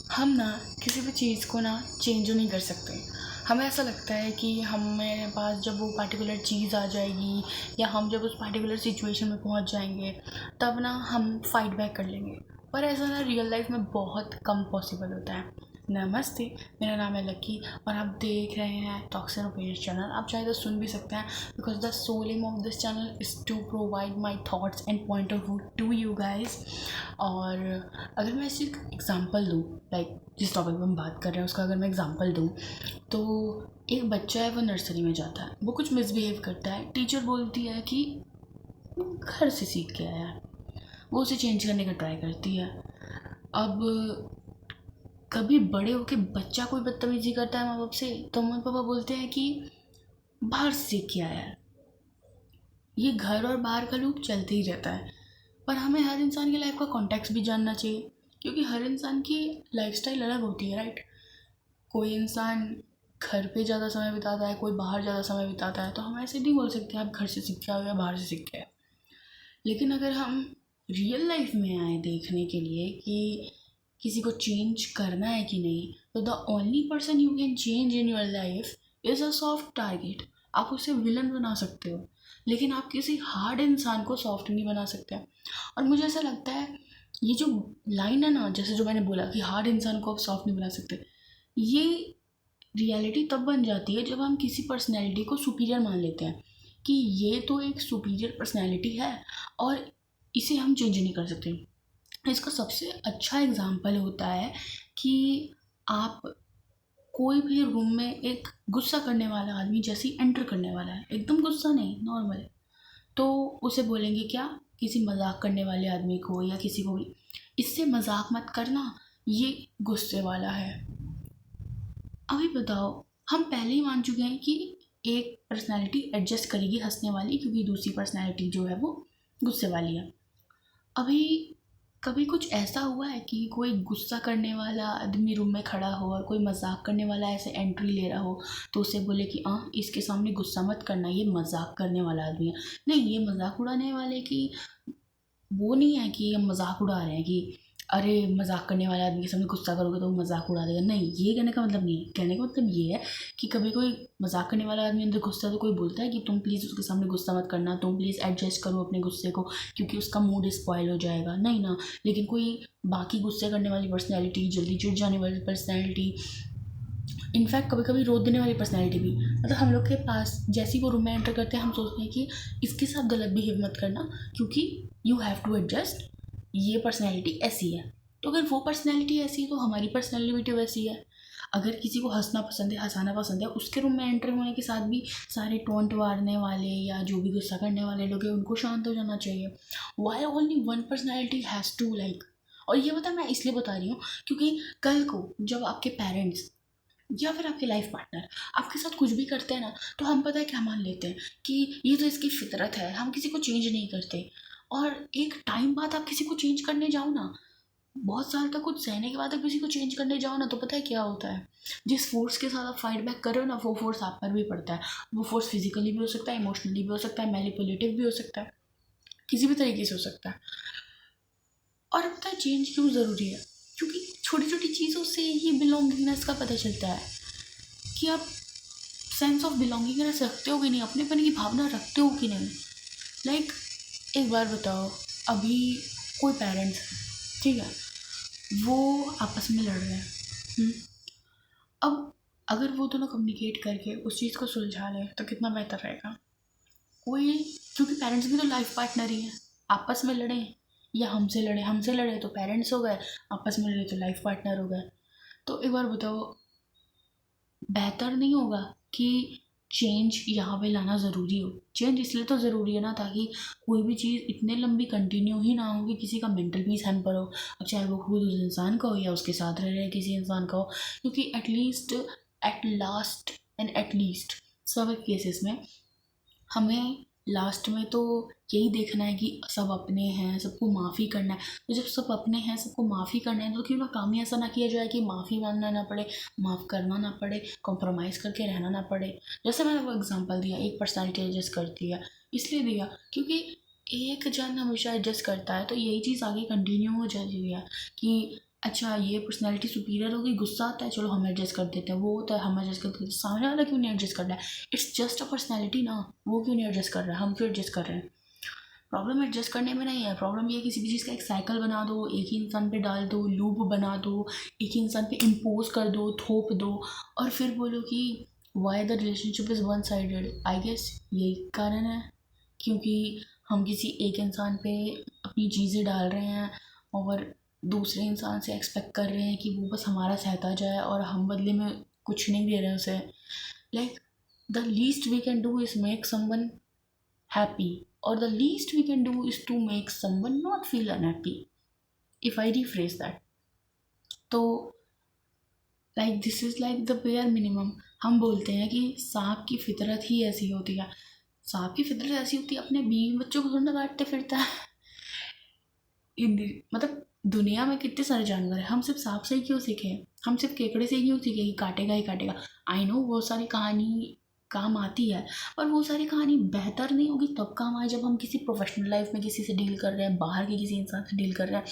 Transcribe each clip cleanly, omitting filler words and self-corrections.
हम ना किसी भी चीज़ को ना चेंज नहीं कर सकते। हमें ऐसा लगता है कि हमारे पास जब वो पर्टिकुलर चीज़ आ जाएगी या हम जब उस पर्टिकुलर सिचुएशन में पहुंच जाएंगे तब ना हम फाइट बैक कर लेंगे, पर ऐसा ना रियल लाइफ में बहुत कम पॉसिबल होता है। नमस्ते, मेरा नाम है लकी और आप देख रहे हैं टॉक्सिन ओपिनियंस चैनल। आप चाहे तो सुन भी सकते हैं, because the sole aim of this channel is to provide my thoughts and point of view to you guys. और अगर मैं इसे एग्जांपल दूँ, लाइक जिस टॉपिक में हम बात कर रहे हैं उसका अगर मैं एग्जांपल दूँ, तो एक बच्चा है, वो नर्सरी में जाता है, वो कुछ मिसबिहेव करता है, टीचर बोलती है कि घर से सीख के आया है, वो उसे चेंज करने का ट्राई करती है। अब कभी बड़े होके बच्चा कोई बदतमीजी करता है माँ बाप से, तो मम्मी पापा बोलते हैं कि बाहर से सीख के आया है। ये घर और बाहर का लूप चलते ही रहता है, पर हमें हर इंसान की लाइफ का कॉन्टेक्स्ट भी जानना चाहिए, क्योंकि हर इंसान की लाइफस्टाइल अलग होती है, राइट। कोई इंसान घर पे ज़्यादा समय बिताता है, कोई बाहर ज़्यादा समय बिताता है, तो हम ऐसे नहीं बोल सकते आप घर से सीख के आओ या बाहर से सीख के आओ। लेकिन अगर हम रियल लाइफ में आए देखने के लिए कि किसी को चेंज करना है कि नहीं, तो the only person you can change in your life is a soft target. आप उसे विलन बना सकते हो, लेकिन आप किसी हार्ड इंसान को सॉफ्ट नहीं बना सकते। और मुझे ऐसा लगता है ये जो लाइन है ना, जैसे जो मैंने बोला कि हार्ड इंसान को आप सॉफ्ट नहीं बना सकते, ये रियलिटी तब बन जाती है जब हम किसी पर्सनैलिटी को सुपीरियर मान लेते हैं कि ये तो एक सुपीरियर पर्सनैलिटी है और इसे हम चेंज नहीं कर सकते। इसका सबसे अच्छा एग्जाम्पल होता है कि आप कोई भी रूम में एक गुस्सा करने वाला आदमी जैसे ही एंटर करने वाला है, एकदम गुस्सा नहीं, नॉर्मल, तो उसे बोलेंगे क्या, किसी मजाक करने वाले आदमी को या किसी को भी, इससे मजाक मत करना, ये गुस्से वाला है। अभी बताओ, हम पहले ही मान चुके हैं कि एक पर्सनैलिटी एडजस्ट करेगी हंसने वाली, क्योंकि दूसरी पर्सनैलिटी जो है वो गुस्से वाली है। अभी कभी कुछ ऐसा हुआ है कि कोई गुस्सा करने वाला आदमी रूम में खड़ा हो और कोई मजाक करने वाला ऐसे एंट्री ले रहा हो, तो उसे बोले कि हाँ इसके सामने गुस्सा मत करना, ये मजाक करने वाला आदमी है। नहीं, ये मजाक उड़ाने वाले की वो नहीं है कि हम मजाक उड़ा रहे हैं कि अरे मजाक करने वाले आदमी के सामने गुस्सा करोगे तो वो मजाक उड़ा देगा। नहीं, ये कहने का मतलब नहीं है। कहने का मतलब ये है कि कभी कोई मजाक करने वाला आदमी अंदर गुस्सा, तो कोई बोलता है कि तुम प्लीज़ उसके सामने गुस्सा मत करना, तुम प्लीज़ एडजस्ट करो अपने गुस्से को, क्योंकि उसका मूड स्पॉइल हो जाएगा। नहीं ना। लेकिन कोई बाकी गुस्से करने वाली पर्सनैलिटी, जल्दी चिढ़ जाने वाली पर्सनैलिटी, इनफैक्ट कभी कभी रोक देने वाली पर्सनैलिटी भी, मतलब हम लोग के पास जैसे ही वो रूम में एंटर करते हैं हम सोचते हैं कि इसके साथ गलत बिहेव मत करना, क्योंकि यू हैव टू एडजस्ट, ये पर्सनैलिटी ऐसी है। तो अगर वो पर्सनैलिटी ऐसी है तो हमारी पर्सनैलिटी वैसी है। अगर किसी को हंसना पसंद है, हंसाना पसंद है, उसके रूम में एंटर होने के साथ भी सारे टोंट मारने वाले या जो भी गुस्सा करने वाले लोग हैं उनको शांत हो जाना चाहिए। Why only one personality has to like. और ये बता, मैं इसलिए बता रही हूँ क्योंकि कल को जब आपके पेरेंट्स या फिर आपके लाइफ पार्टनर आपके साथ कुछ भी करते हैं ना, तो हम पता है क्या मान लेते हैं कि ये तो इसकी फितरत है, हम किसी को चेंज नहीं करते। और एक टाइम बाद आप किसी को चेंज करने जाओ ना, बहुत साल तक कुछ सहने के बाद आप किसी को चेंज करने जाओ ना, तो पता है क्या होता है, जिस फोर्स के साथ आप फाइट बैक कर रहे हो ना, वो फोर्स आप पर भी पड़ता है। वो फोर्स फिजिकली भी हो सकता है, इमोशनली भी हो सकता है, मैनिपुलेटिव भी हो सकता है, किसी भी तरीके से हो सकता है। और पता है चेंज क्यों ज़रूरी है? क्योंकि छोटी छोटी चीज़ों से ही बिलोंगिंगनेस का पता चलता है कि आप सेंस ऑफ बिलोंगिंगनेस रखते हो कि नहीं, अपनेपन की भावना रखते हो कि नहीं। लाइक एक बार बताओ, अभी कोई पेरेंट्स, ठीक है, वो आपस में लड़ रहे हैं। हम्म, अब अगर वो दोनों कम्युनिकेट करके उस चीज़ को सुलझा लें तो कितना बेहतर रहेगा। कोई, क्योंकि पेरेंट्स भी तो लाइफ पार्टनर ही हैं। आपस में लड़े या हमसे लड़े तो पेरेंट्स हो गए, आपस में लड़े तो लाइफ पार्टनर हो गए। तो एक बार बताओ, बेहतर नहीं होगा कि चेंज यहाँ पे लाना ज़रूरी हो? चेंज इसलिए तो ज़रूरी है ना, ताकि कोई भी चीज़ इतने लंबी कंटिन्यू ही ना हो कि किसी का मेंटल पीस हैम्पर हो। अब चाहे वो खुद उस इंसान का हो या उसके साथ रह रहे किसी इंसान का हो, क्योंकि at least, at last and at least सब केसेस में हमें लास्ट में तो यही देखना है कि सब अपने हैं, सबको माफ़ी करना है। तो जब सब अपने हैं, सबको माफ़ी करना है, तो क्यों ना काम ही ऐसा ना किया जाए कि माफ़ी मांगना ना पड़े, माफ़ करना ना पड़े, कॉम्प्रोमाइज़ करके रहना ना पड़े। जैसे मैंने वो एग्जांपल दिया, एक पर्सनैलिटी एडजस्ट करती है, इसलिए दिया क्योंकि एक जन हमेशा एडजस्ट करता है तो यही चीज़ आगे कंटिन्यू हो जाती है कि अच्छा ये पर्सनैलिटी सुपीरियर होगी, गुस्सा आता है, चलो हम एडजस्ट कर देते हैं, वो होता है हम एडजस्ट कर देते हैं, सामने वाला क्यों नहीं एडजस्ट कर रहा है? इट्स जस्ट अ पर्सनैलिटी ना, वो क्यों नहीं एडजस्ट कर रहा है, हम क्यों एडजस्ट कर रहे हैं? प्रॉब्लम एडजस्ट करने में नहीं है, प्रॉब्लम ये है किसी भी चीज़ का एक साइकिल बना दो, एक ही इंसान पे डाल दो, लूप बना दो, एक ही इंसान पे इम्पोज कर दो, थोप दो, और फिर बोलो कि why the relationship is one sided. I guess यही कारण है, क्योंकि हम किसी एक इंसान पे अपनी चीज़ें डाल रहे हैं और दूसरे इंसान से एक्सपेक्ट कर रहे हैं कि वो बस हमारा सहता जाए और हम बदले में कुछ नहीं दे रहे हैं उसे। Like the least we can do is make someone happy, or the least we can do is to make someone not feel unhappy, if I rephrase that. तो like this is like the bare minimum. हम बोलते हैं कि सांप की फितरत ही ऐसी होती है, सांप की फितरत ऐसी होती है, अपने बीवी बच्चों को थोड़ा काटते फिरता है। मतलब दुनिया में कितने सारे जानवर हैं, हम सिर्फ सांप से ही क्यों सीखे? हम सिर्फ केकड़े से ही क्यों सीखे कि काटेगा ही काटेगा? आई नो वो सारी कहानी काम आती है, पर वो सारी कहानी बेहतर नहीं होगी तब काम आए जब हम किसी प्रोफेशनल लाइफ में किसी से डील कर रहे हैं, बाहर के किसी इंसान से डील कर रहे हैं।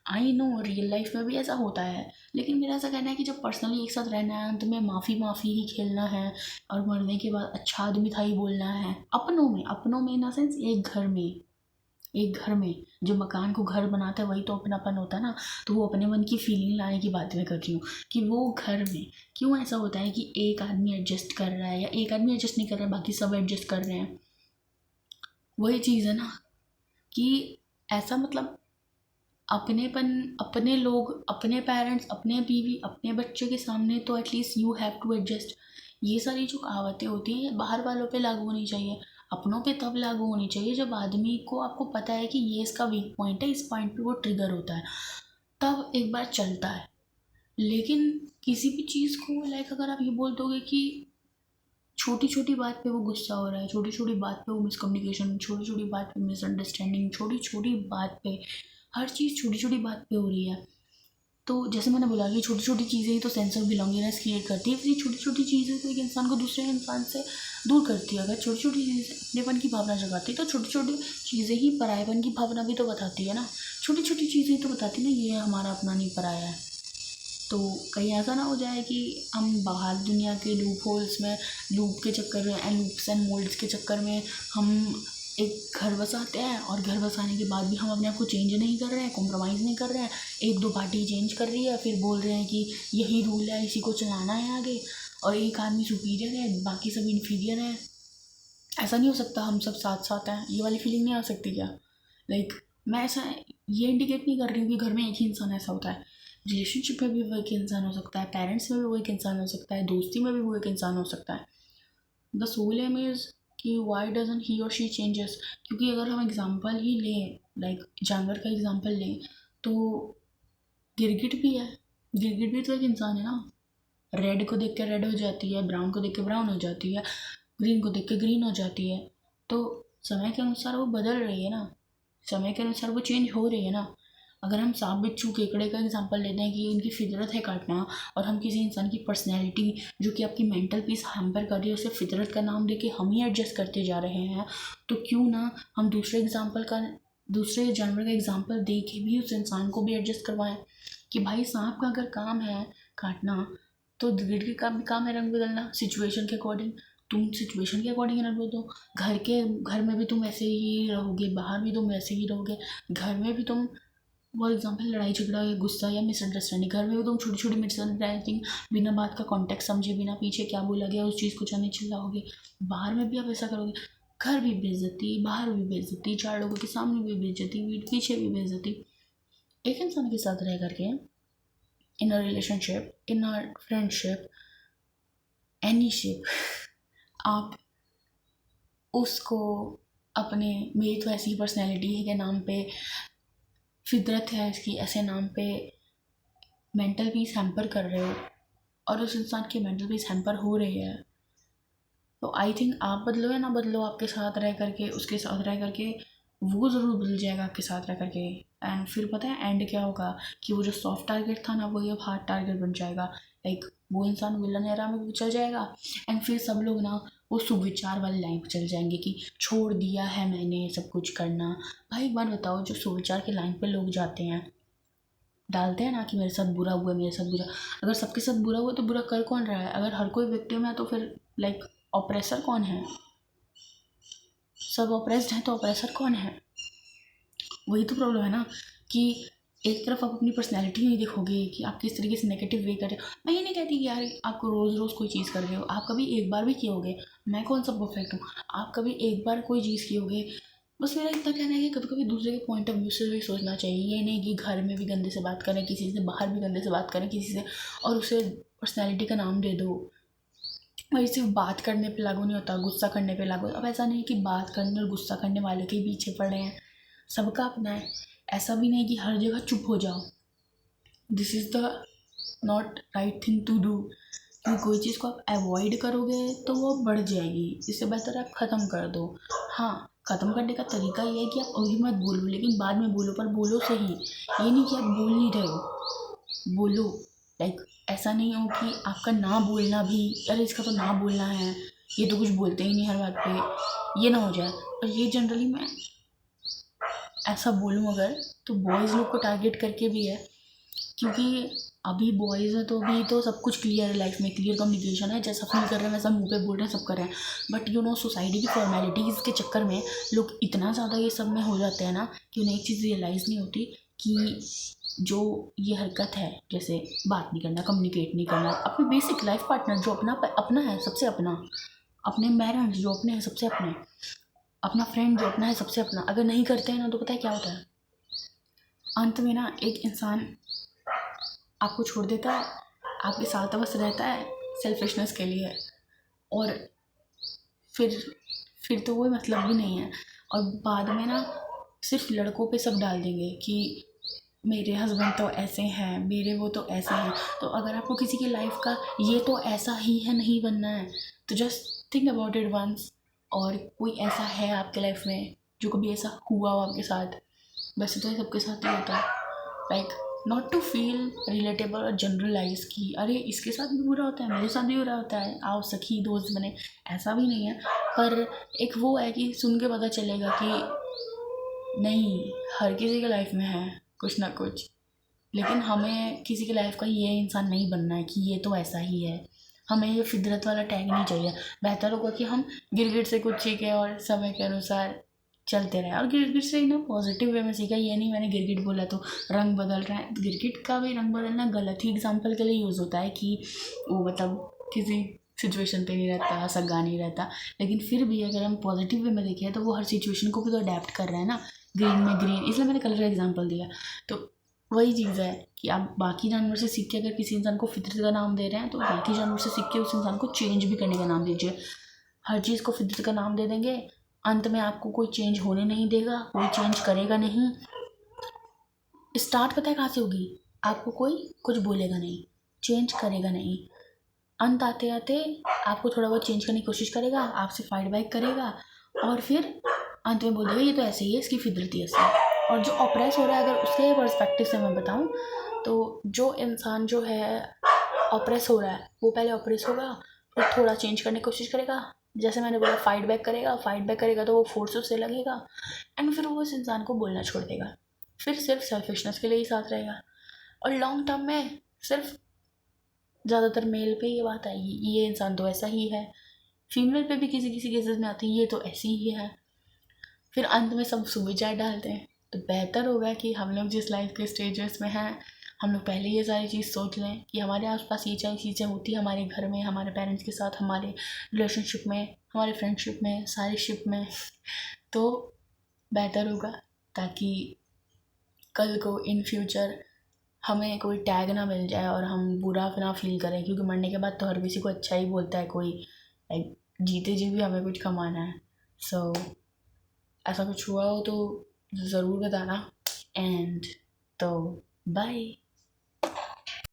आई नो रियल लाइफ में भी ऐसा होता है, लेकिन मेरा ऐसा कहना है कि जब पर्सनली एक साथ रहना है, अंत में माफ़ी माफ़ी ही खेलना है, और मरने के बाद अच्छा आदमी था ही बोलना है, अपनों में इन सेंस एक घर में जो मकान को घर बनाता है वही तो अपनापन होता है ना। तो वो अपने मन की फीलिंग लाने की बात मैं कर रही हूँ कि वो घर में क्यों ऐसा होता है कि एक आदमी एडजस्ट कर रहा है या एक आदमी एडजस्ट नहीं कर रहा है, बाकी सब एडजस्ट कर रहे हैं। वही चीज़ है ना कि ऐसा मतलब अपनेपन, अपने लोग, अपने पेरेंट्स, अपने बीवी, अपने बच्चों के सामने तो at least you have to adjust. ये सारी जो कहावतें होती हैं बाहर वालों पे लागू होनी चाहिए, अपनों पे तब लागू होनी चाहिए जब आदमी को आपको पता है कि ये इसका वीक पॉइंट है, इस पॉइंट पे वो ट्रिगर होता है, तब एक बार चलता है। लेकिन किसी भी चीज़ को लाइक अगर आप ये बोल दोगे कि छोटी छोटी बात पे वो गुस्सा हो रहा है, छोटी छोटी बात पे वो मिसकम्युनिकेशन, छोटी छोटी बात पे मिसअंडरस्टैंडिंग, छोटी छोटी बात पे हर चीज़ छोटी छोटी बात पे हो रही है, तो जैसे मैंने बोला कि छोटी छोटी चीज़ें ही तो सेंस ऑफ बिलोंगिंगनेस क्रिएट करती है, फिर छोटी छोटी चीज़ें तो एक इंसान को दूसरे इंसान से दूर करती है। अगर छोटी छोटी चीज़ें अपनेपन की भावना जगाती है तो छोटी छोटी चीज़ें ही परायेपन की भावना भी तो बताती है ना। छोटी छोटी चीज़ें तो बताती है ना ये हमारा अपना नहीं पराया है। तो कहीं ऐसा ना हो जाए कि हम बाहर दुनिया के लूप होल्स में, लूप के चक्कर में एंड लूप्स एंड मोल्ड्स के चक्कर में हम एक घर बसाते हैं और घर बसाने के बाद भी हम अपने आप को चेंज नहीं कर रहे हैं, कॉम्प्रोमाइज़ नहीं कर रहे हैं। एक दो पार्टी चेंज कर रही है, फिर बोल रहे हैं कि यही रूल है, इसी को चलाना है आगे, और एक आदमी सुपीरियर है बाकी सब इन्फीरियर हैं। ऐसा नहीं हो सकता, हम सब साथ साथ हैं, ये वाली फीलिंग नहीं आ सकती क्या? लाइक मैं ऐसा ये इंडिकेट नहीं कर रही हूँ कि घर में एक ही इंसान ऐसा होता है, रिलेशनशिप में भी वो एक इंसान हो सकता है, पेरेंट्स में भी वो एक इंसान हो सकता है, दोस्ती में भी वो एक इंसान हो सकता है। द सोल एम इज़ कि वाई डजन ही और शी चेंजेस। क्योंकि अगर हम एग्जांपल ही लें, लाइक जानवर का एग्जांपल लें, तो गिरगिट भी है, गिरगिट भी तो एक इंसान है ना। रेड को देख के रेड हो जाती है, ब्राउन को देख के ब्राउन हो जाती है, ग्रीन को देख के ग्रीन हो जाती है। तो समय के अनुसार वो बदल रही है ना, समय के अनुसार वो चेंज हो रही है ना। अगर हम सांप बिच्छू केकड़े का एग्जांपल लेते हैं कि उनकी फितरत है काटना, और हम किसी इंसान की पर्सनैलिटी जो कि आपकी मेंटल पीस हैम्पर कर रही है उसे फितरत का नाम देके हम ही एडजस्ट करते जा रहे हैं, तो क्यों ना हम दूसरे जानवर का एग्जाम्पल दे के भी उस इंसान को भी एडजस्ट करवाएं कि भाई सांप का अगर काम है काटना, तो गिरगिट का भी काम है रंग बदलना सिचुएशन के अकॉर्डिंग। तुम सिचुएशन के अकॉर्डिंग रंग बदलो, घर में भी तुम ऐसे ही रहोगे, बाहर भी तुम ऐसे ही रहोगे। घर में भी तुम फॉर एग्जाम्पल लड़ाई झगड़ा या गुस्सा या मिसअंडरस्टैंडिंग, घर में भी तुम छोटी छोटी मिसअंडरस्टैंडिंग बिना बात का कॉन्टेक्स्ट समझे, बिना पीछे क्या बोला गया उस चीज़ को जाने चिल्लाओगे। बाहर में भी आप ऐसा करोगे, घर भी बेइज्जती, बाहर भी बेइज्जती, चार लोगों के सामने भी बेइज्जती, पीछे भी बेइज्जती। एक इंसान के साथ रह करके in a relationship, in a friendship, any ship, आप उसको अपने मेरी तो ऐसी पर्सनैलिटी है के नाम पे, फितरत है इसकी ऐसे नाम पे मेंटल पीस हैम्पर कर रहे हो, और उस इंसान की मेंटल पीस हैम्पर हो रही है। तो आई थिंक आप बदलो या ना बदलो, आपके साथ रह करके उसके साथ रह करके वो ज़रूर बदल जाएगा आपके साथ रह करके। एंड फिर पता है एंड क्या होगा कि वो जो सॉफ्ट टारगेट था ना वही अब हार्ड टारगेट बन जाएगा। लाइक वो इंसान विलन एरा में भी चल जाएगा, एंड फिर सब लोग ना वो सुविचार वाली लाइन पर चल जाएंगे कि छोड़ दिया है मैंने सब कुछ करना। भाई एक बार बताओ, जो सुविचार की लाइन पर लोग जाते हैं डालते हैं ना कि मेरे साथ बुरा हुआ है, मेरे साथ बुरा। अगर सबके साथ बुरा हुआ तो बुरा कर कौन रहा है? अगर हर कोई विक्टिम है तो फिर लाइक ऑपरेसर कौन है? सब ऑपरेस्ड हैं तो ऑपरेसर कौन है? वही तो प्रॉब्लम है ना कि एक तरफ आप अपनी पर्सनैलिटी नहीं देखोगे कि आप किस तरीके से नेगेटिव वे कर रहे हो। मैं ये नहीं कहती कि यार आपको रोज़ रोज़ कोई चीज़ कर रहे हो, आप कभी एक बार भी किए होगे। मैं कौन सा परफेक्ट हूँ? आप कभी एक बार कोई चीज़ किए होगे। बस मेरा इतना कहना है कि कभी कभी दूसरे के पॉइंट ऑफ व्यू से भी सोचना चाहिए। ये नहीं कि घर में भी गंदे से बात करें किसी से, बाहर भी गंदे से बात करें किसी से और उसे पर्सनैलिटी का नाम दे दो। और ये सिर्फ बात करने पे लागू नहीं होता, गुस्सा करने पे लागू। अब ऐसा नहीं कि बात करने और गुस्सा करने वाले के पीछे पड़े हैं, सबका अपना है। ऐसा भी नहीं कि हर जगह चुप हो जाओ। This is the not right thing to do. क्योंकि कोई चीज़ को आप अवॉइड करोगे तो वो बढ़ जाएगी। इससे बेहतर आप ख़त्म कर दो। हाँ, ख़त्म करने का तरीका ये है कि आप अभी मत बोलो, लेकिन बाद में बोलो, पर बोलो सही। ये नहीं कि आप बोल नहीं रहे हो, बोलो। लाइक ऐसा नहीं हो कि आपका ना बोलना भी, अरे इसका तो ना बोलना है, ये तो कुछ बोलते ही नहीं हर बात पे, ये ना हो जाए। और ये जनरली मैं ऐसा बोलूँ अगर, तो बॉयज़ लोग को टारगेट करके भी है। क्योंकि अभी बॉयज़ हैं तो अभी तो सब कुछ क्लियर है लाइफ में, क्लियर कम्युनिकेशन है, जैसा फील कर रहे हैं वैसा मुंह पे बोल रहे हैं, सब कर रहे हैं। बट यू नो सोसाइटी की फॉर्मेलिटीज़ के चक्कर में लोग इतना ज़्यादा ये सब में हो जाते हैं ना कि उन्हें एक चीज़ रियलाइज़ नहीं होती कि जो ये हरकत है, जैसे बात नहीं करना, कम्युनिकेट नहीं करना, अपने बेसिक लाइफ पार्टनर जो अपना है सबसे अपना, अपने पेरेंट्स जो अपने हैं सबसे अपने, अपना फ्रेंड जो अपना है सबसे अपना, अगर नहीं करते हैं ना तो पता है क्या होता है? अंत में ना एक इंसान आपको छोड़ देता है, आपके साथ बस रहता है सेल्फिशनेस के लिए, और फिर तो कोई मतलब भी नहीं है। और बाद में ना सिर्फ लड़कों पे सब डाल देंगे कि मेरे हस्बैंड तो ऐसे हैं, मेरे वो तो ऐसे हैं। तो अगर आपको किसी की लाइफ का ये तो ऐसा ही है नहीं बनना है, तो just think about it once. और कोई ऐसा है आपके लाइफ में जो कभी ऐसा हुआ हो आपके साथ? वैसे तो ये सबके साथ ही होता है। Like not to feel relatable और जनरलाइज कि अरे इसके साथ भी बुरा होता है, मेरे साथ भी बुरा होता है, आओ सखी दोस्त बने, ऐसा भी नहीं है। पर एक वो है कि सुन के पता चलेगा कि नहीं, हर किसी के लाइफ में है कुछ ना कुछ। लेकिन हमें किसी की लाइफ का ये इंसान नहीं बनना है कि ये तो ऐसा ही है। हमें ये फितरत वाला टैग नहीं चाहिए। बेहतर होगा कि हम गिरगिट से कुछ सीखें और समय के अनुसार चलते रहे। और गिरगिट से ना पॉजिटिव वे में सीखा, ये नहीं मैंने गिरगिट बोला तो रंग बदल रहा है। गिरगिट का भी रंग बदलना गलत ही एग्जाम्पल के लिए यूज़ होता है कि वो मतलब किसी सिचुएशन पे नहीं रहता, सगा नहीं रहता। लेकिन फिर भी अगर हम पॉजिटिव वे में देखें तो वो हर सिचुएशन को भी तो अडेप्ट कर रहे हैं ना। ग्रीन में ग्रीन, इसलिए मैंने कलर का एग्जाम्पल दिया। तो वही चीज़ है कि आप बाकी जानवर से सीख के अगर किसी इंसान को फितरत का नाम दे रहे हैं तो बाकी जानवर से सीख के उस इंसान को चेंज भी करने का नाम दीजिए। हर चीज़ को फितरत का नाम दे देंगे, अंत में आपको कोई चेंज होने नहीं देगा, कोई चेंज करेगा नहीं। स्टार्ट पता है कहाँ से होगी? आपको कोई कुछ बोलेगा नहीं, चेंज करेगा नहीं। अंत आते आते आपको थोड़ा बहुत चेंज करने की कोशिश करेगा, आपसे फाइट बैक करेगा, और फिर अंत में बोल देगा ये तो ऐसे ही है, इसकी फितरत ही ऐसी है। और जो ऑपरेस हो रहा है, अगर उसके पर्सपेक्टिव से मैं बताऊँ तो जो इंसान जो है ऑपरेस हो रहा है वो पहले ऑपरेस होगा, फिर थोड़ा चेंज करने की कोशिश करेगा, जैसे मैंने बोला फाइट बैक करेगा तो वो फोर्स उससे लगेगा, एंड फिर वो उस इंसान को बोलना छोड़ देगा। फिर सिर्फ सेल्फिशनेस के लिए ही साथ रहेगा। और लॉन्ग टर्म में सिर्फ ज़्यादातर मेल पे ये बात आएगी, ये इंसान तो ऐसा ही है। फीमेल पे भी किसी किसी केसेस में आती है, ये तो ऐसी ही है। फिर अंत में सब सुविचार डालते हैं। तो बेहतर होगा कि हम लोग जिस लाइफ के स्टेजेस में हैं, हम लोग पहले ये सारी चीज़ सोच लें कि हमारे आसपास ये सारी चीज़ें होती हैं, हमारे घर में, हमारे पेरेंट्स के साथ, हमारे रिलेशनशिप में, हमारे फ्रेंडशिप में, सारी शिप में। तो बेहतर होगा, ताकि कल को इन फ्यूचर हमें कोई टैग ना मिल जाए और हम बुरा ना फील करें। क्योंकि मरने के बाद तो हर किसी को अच्छा ही बोलता है कोई, लाइक जीते जी भी हमें कुछ कमाना है। सो ऐसा कुछ हुआ हो तो ज़रूर बताना। एंड तो बाय।